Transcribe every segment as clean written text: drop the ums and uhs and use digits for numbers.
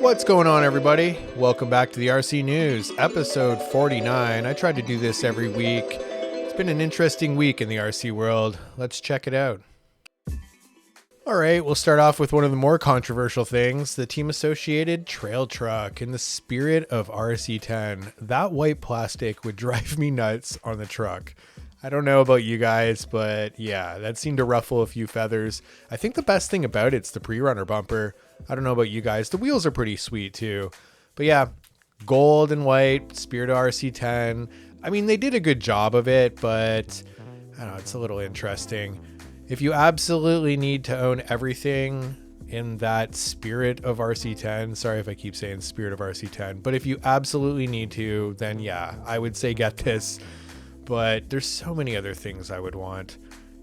What's going on, everybody? Welcome back to the RC News, episode 49. I try to do this every week. It's been an interesting week in the RC world. Let's check it out. All right, we'll start off with one of the more controversial things, the team associated trail truck. In the spirit of RC10, that white plastic would drive me nuts on the truck. I don't know about you guys, but yeah, that seemed to ruffle a few feathers. I think the best thing about it's the pre-runner bumper. I don't know about you guys. The wheels are pretty sweet too. But yeah, gold and white, spirit of RC10. I mean, they did a good job of it, but I don't know, it's a little interesting. If you absolutely need to own everything in that spirit of RC10, sorry if I keep saying spirit of RC10, but if you absolutely need to, then yeah, I would say get this. But there's so many other things I would want.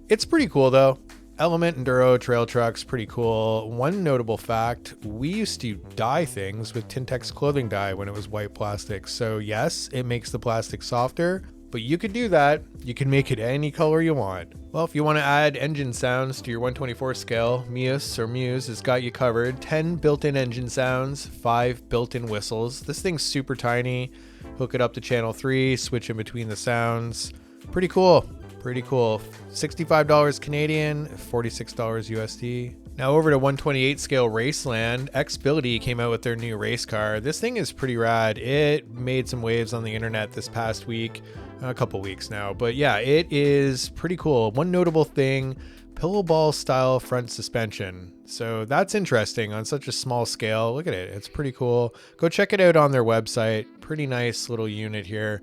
It's pretty cool though. Element Enduro trail trucks, pretty cool. One notable fact, we used to dye things with Tintex clothing dye when it was white plastic. So yes, it makes the plastic softer, but you could do that. You can make it any color you want. Well, if you want to add engine sounds to your 124 scale, Muse has got you covered. 10 built-in engine sounds, 5 built-in whistles. This thing's super tiny. Hook it up to channel 3, switch in between the sounds. Pretty cool. Pretty cool. $65 Canadian, $46 USD. Now over to 128 scale Raceland. Xbility came out with their new race car. This thing is pretty rad. It made some waves on the internet this past week, a couple weeks now. But yeah, it is pretty cool. One notable thing, pillow ball style front suspension. So that's interesting on such a small scale. Look at it. It's pretty cool. Go check it out on their website. Pretty nice little unit here.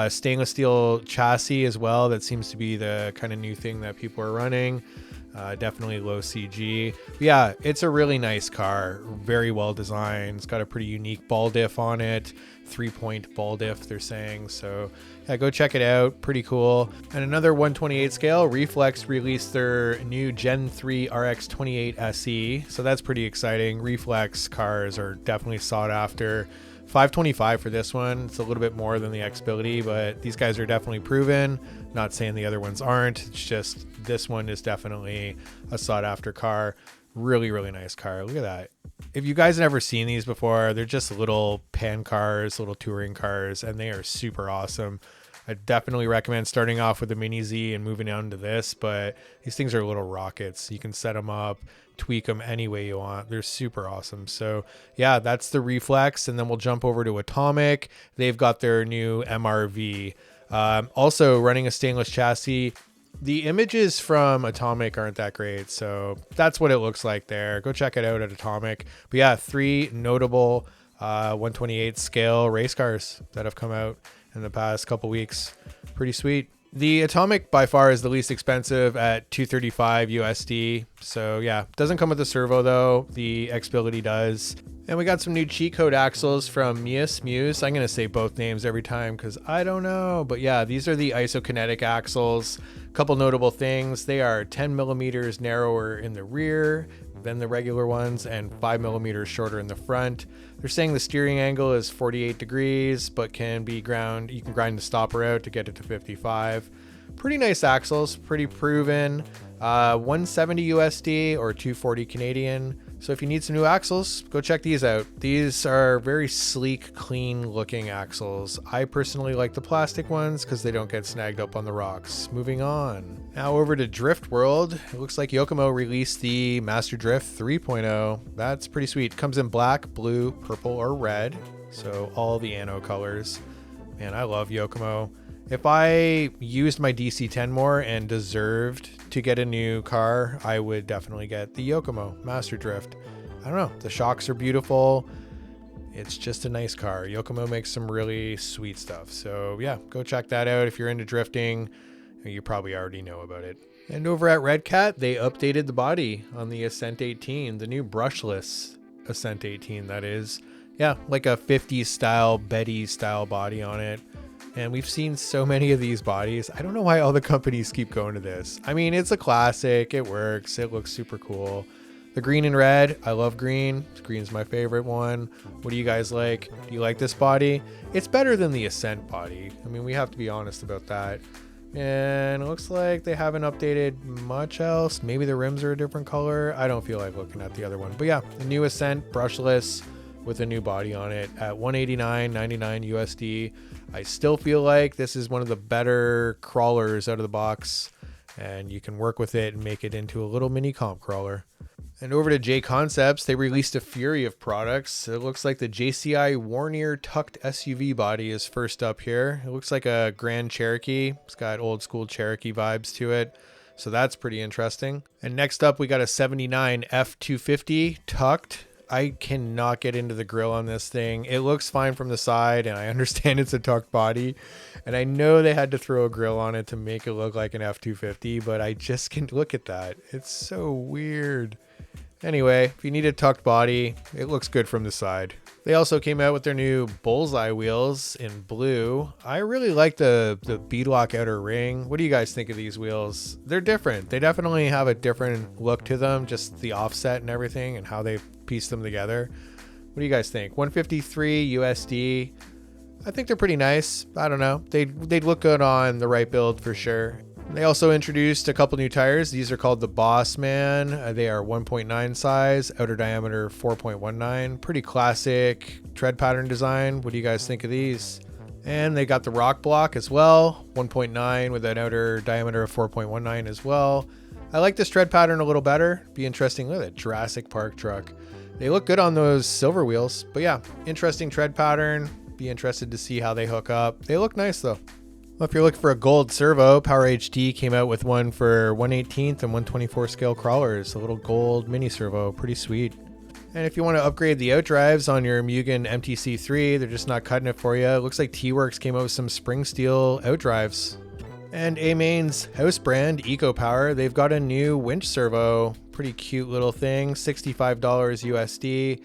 Stainless steel chassis as well. That seems to be the kind of new thing that people are running. Definitely low CG. But yeah, it's a really nice car. Very well designed. It's got a pretty unique ball diff on it. 3-point ball diff, they're saying. So yeah, go check it out. Pretty cool. And another 128 scale, Reflex released their new Gen 3 RX28 SE. So that's pretty exciting. Reflex cars are definitely sought after. $525 for this one. It's a little bit more than the Xbility, but these guys are definitely proven. Not saying the other ones aren't. It's just this one is definitely a sought after car. Really, really nice car. Look at that. If you guys have never seen these before, they're just little pan cars, little touring cars, and they are super awesome. I definitely recommend starting off with the Mini Z and moving on to this, but these things are little rockets. You can set them up, tweak them any way you want. They're super awesome. So yeah, that's the Reflex. And then we'll jump over to Atomic. They've got their new MRV. Also running a stainless chassis. The images from Atomic aren't that great, so that's what it looks like there. Go check it out at Atomic. But yeah, 3 notable 128 scale race cars that have come out in the past couple weeks. Pretty sweet. The Atomic by far is the least expensive at $235 USD. So yeah, doesn't come with the servo though. The Xbility does. And we got some new cheat code axles from Muse. I'm going to say both names every time because I don't know. But yeah, these are the isokinetic axles. Couple notable things. They are 10 millimeters narrower in the rear than the regular ones and 5 millimeters shorter in the front. They're saying the steering angle is 48 degrees, but you can grind the stopper out to get it to 55. Pretty nice axles, pretty proven. 170 USD or 240 Canadian. So if you need some new axles, go check these out. These are very sleek, clean looking axles. I personally like the plastic ones because they don't get snagged up on the rocks. Moving on. Now over to Drift World. It looks like Yokomo released the Master Drift 3.0. That's pretty sweet. Comes in black, blue, purple, or red. So all the anno colors. Man, I love Yokomo. If I used my DC-10 more and deserved to get a new car, I would definitely get the Yokomo Master Drift. I don't know. The shocks are beautiful. It's just a nice car. Yokomo makes some really sweet stuff. So yeah, go check that out if you're into drifting. You probably already know about it. And over at Red Cat, they updated the body on the Ascent 18, the new brushless Ascent 18, that is. Yeah, like a 50s style, Betty style body on it. And we've seen so many of these bodies. I don't know why all the companies keep going to this. I mean, it's a classic. It works. It looks super cool. The green and red. I love green. Green's my favorite one. What do you guys like? Do you like this body? It's better than the Ascent body. I mean, we have to be honest about that. And it looks like they haven't updated much else. Maybe the rims are a different color. I don't feel like looking at the other one. But yeah, the new Ascent brushless. with a new body on it at $189.99 USD. I still feel like this is one of the better crawlers out of the box, and you can work with it and make it into a little mini comp crawler. And over to J Concepts, they released a fury of products. It looks like the JCI Warnier tucked SUV body is first up here. It looks like a Grand Cherokee. It's got old school Cherokee vibes to it, so that's pretty interesting. And next up, we got a 79 F250 tucked. I cannot get into the grill on this thing. It looks fine from the side, and I understand it's a tucked body, and I know they had to throw a grill on it to make it look like an F250, but I just can't look at that. It's so weird. Anyway, if you need a tucked body, it looks good from the side. They also came out with their new bullseye wheels in blue. I really like the beadlock outer ring. What do you guys think of these wheels? They're different. They definitely have a different look to them, just the offset and everything and how they piece them together. What do you guys think? 153 USD. I think they're pretty nice. I don't know. They'd look good on the right build for sure. They also introduced a couple new tires. These are called the Boss Man. They are 1.9 size, outer diameter 4.19. Pretty classic tread pattern design. What do you guys think of these? And they got the Rock Block as well, 1.9 with an outer diameter of 4.19 as well. I like this tread pattern a little better. Be interesting. Look at that Jurassic Park truck. They look good on those silver wheels, but yeah, interesting tread pattern. Be interested to see how they hook up. They look nice though. Well, if you're looking for a gold servo, Power HD came out with one for 1/18 and 1/24 scale crawlers, a little gold mini servo, pretty sweet. And if you want to upgrade the outdrives on your Mugen MTC3, they're just not cutting it for you. It looks like T-Works came out with some spring steel outdrives. And A-Main's house brand, EcoPower, they've got a new winch servo, pretty cute little thing, $65 USD.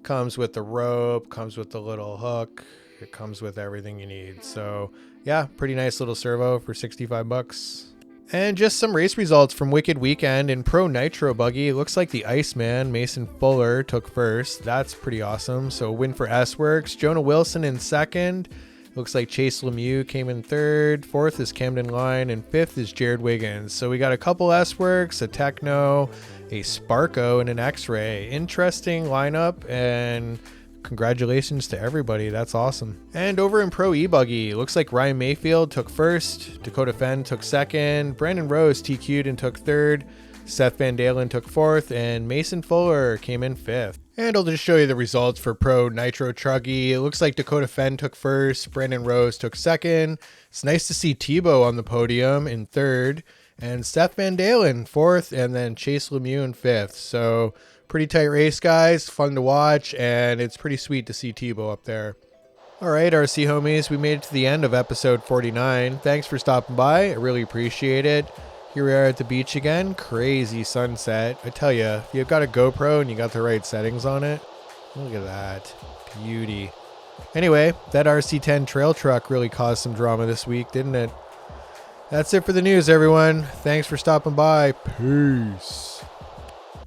Comes with the rope, comes with the little hook. It comes with everything you need. So yeah, pretty nice little servo for 65 bucks. And just some race results from Wicked Weekend in Pro Nitro Buggy. It looks like the Iceman, Mason Fuller, took first. That's pretty awesome. So win for S-Works. Jonah Wilson in second. Looks like Chase Lemieux came in third. Fourth is Camden Line. And fifth is Jared Wiggins. So we got a couple S-Works, a Techno, a Sparko, and an X-Ray. Interesting lineup, and congratulations to everybody. That's awesome. And over in Pro E-Buggy, looks like Ryan Mayfield took first, Dakota Fenn took second, Brandon Rose TQ'd and took third, Seth Van Dalen took fourth, and Mason Fuller came in fifth. And I'll just show you the results for Pro Nitro Truggy. It looks like Dakota Fenn took first, Brandon Rose took second. It's nice to see Tebow on the podium in third, and Seth Van Dalen fourth, and then Chase Lemieux in fifth. So pretty tight race, guys. Fun to watch, and it's pretty sweet to see Tebow up there. All right, RC homies, we made it to the end of episode 49. Thanks for stopping by. I really appreciate it. Here we are at the beach again. Crazy sunset. I tell you, if you've got a GoPro and you got the right settings on it, look at that. Beauty. Anyway, that RC10 trail truck really caused some drama this week, didn't it? That's it for the news, everyone. Thanks for stopping by. Peace.